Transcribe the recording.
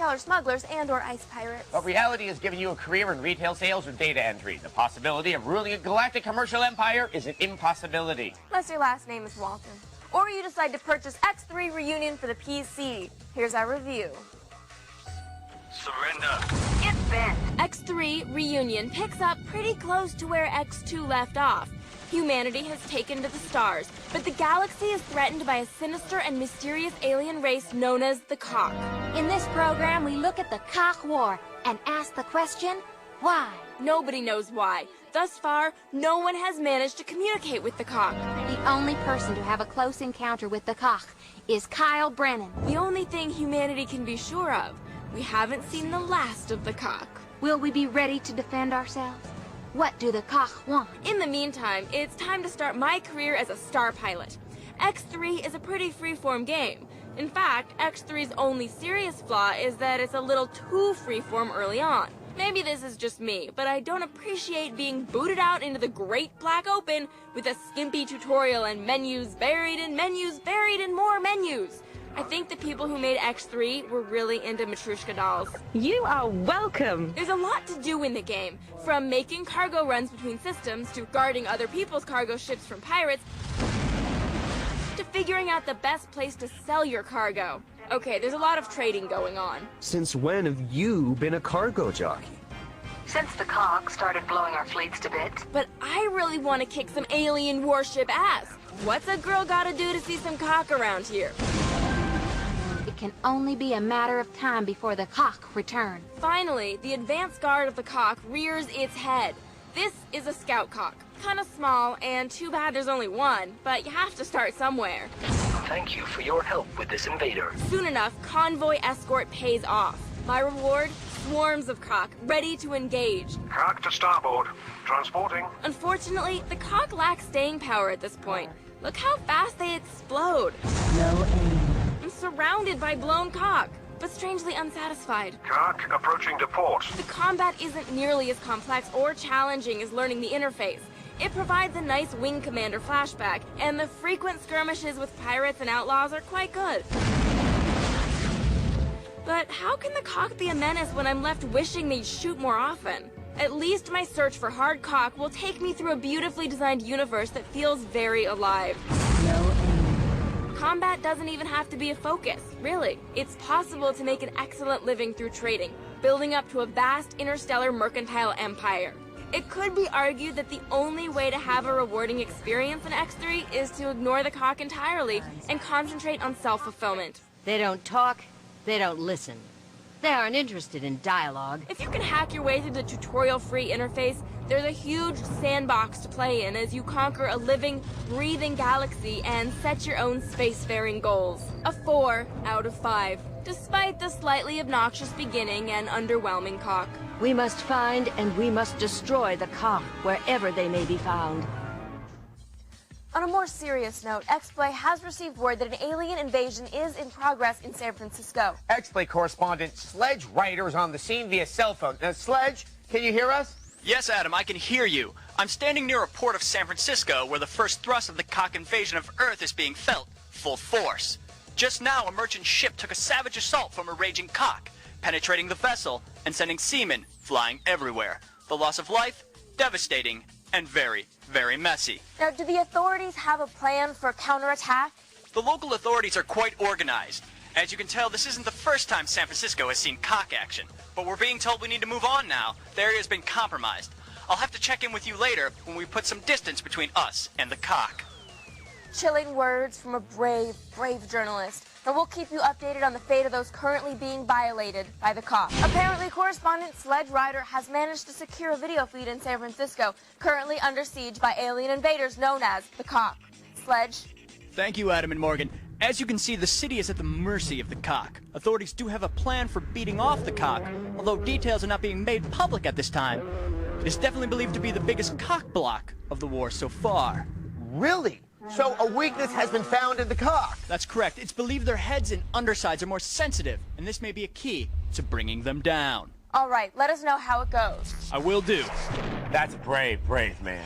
interstellar smugglers and or ice pirates. But reality has given you a career in retail sales or data entry. The possibility of ruling a galactic commercial empire is an impossibility. Unless your last name is Walton. Or you decide to purchase X3 Reunion for the PC. Here's our review. Surrender. It's Ben. X3 Reunion picks up pretty close to where X2 left off. Humanity has taken to the stars, but the galaxy is threatened by a sinister and mysterious alien race known as the kha'ak. In this program, we look at the kha'ak war and ask the question, why? Nobody knows why. Thus far, no one has managed to communicate with the kha'ak. The only person to have a close encounter with the kha'ak is Kyle Brennan. The only thing humanity can be sure of, we haven't seen the last of the kha'ak. Will we be ready to defend ourselves? What do the kha'ak want? In the meantime, it's time to start my career as a star pilot. X3 is a pretty freeform game. In fact, X3's only serious flaw is that it's a little too freeform early on. Maybe this is just me, but I don't appreciate being booted out into the great black open with a skimpy tutorial and menus buried in more menus. I think the people who made X3 were really into Matryoshka dolls. You are welcome! There's a lot to do in the game, from making cargo runs between systems, to guarding other people's cargo ships from pirates, to figuring out the best place to sell your cargo. Okay, there's a lot of trading going on. Since when have you been a cargo jockey? Since the kha'ak started blowing our fleets to bits. But I really want to kick some alien warship ass. What's a girl gotta do to see some kha'ak around here? It can only be a matter of time before the kha'ak return. Finally, the advance guard of the kha'ak rears its head. This is a scout kha'ak. Kind of small, and too bad there's only one, but you have to start somewhere. Thank you for your help with this invader. Soon enough, convoy escort pays off. My reward? Swarms of kha'ak, ready to engage. Kha'ak to starboard. Transporting. Unfortunately, the kha'ak lack staying power at this point. Look how fast they explode. No aim. I'm surrounded by blown kha'ak, but strangely unsatisfied. Kha'ak approaching to port. The combat isn't nearly as complex or challenging as learning the interface. It provides a nice wing commander flashback, and the frequent skirmishes with pirates and outlaws are quite good. But how can the kha'ak be a menace when I'm left wishing they'd shoot more often? At least my search for hard kha'ak will take me through a beautifully designed universe that feels very alive. No aim. Combat doesn't even have to be a focus, really. It's possible to make an excellent living through trading, building up to a vast interstellar mercantile empire. It could be argued that the only way to have a rewarding experience in X3 is to ignore the kha'ak entirely and concentrate on self-fulfillment. They don't talk, they don't listen. They aren't interested in dialogue. If you can hack your way through the tutorial-free interface, there's a huge sandbox to play in as you conquer a living, breathing galaxy and set your own spacefaring goals. A 4 out of 5, despite the slightly obnoxious beginning and underwhelming kha'ak. We must find and we must destroy the kha'ak wherever they may be found. On a more serious note, X-Play has received word that an alien invasion is in progress in San Francisco. X-Play correspondent Sledge Ryder is on the scene via cell phone. Now, Sledge, can you hear us? Yes, Adam, I can hear you. I'm standing near a port of San Francisco where the first thrust of the kha'ak invasion of Earth is being felt, full force. Just now, a merchant ship took a savage assault from a raging kha'ak, penetrating the vessel and sending seamen flying everywhere. The loss of life, devastating, and very, very messy. Now, do the authorities have a plan for counterattack? The local authorities are quite organized. As you can tell, this isn't the first time San Francisco has seen kha'ak action, but we're being told we need to move on now. The area has been compromised. I'll have to check in with you later when we put some distance between us and the kha'ak. Chilling words from a brave, brave journalist. And we'll keep you updated on the fate of those currently being violated by the kha'ak. Apparently, correspondent Sledge Ryder has managed to secure a video feed in San Francisco, currently under siege by alien invaders known as the kha'ak. Sledge? Thank you, Adam and Morgan. As you can see, the city is at the mercy of the kha'ak. Authorities do have a plan for beating off the kha'ak, although details are not being made public at this time. It is definitely believed to be the biggest kha'ak block of the war so far. Really? So a weakness has been found in the kha'ak? That's correct. It's believed their heads and undersides are more sensitive, and this may be a key to bringing them down. All right, let us know how it goes. I will do. That's brave, brave man.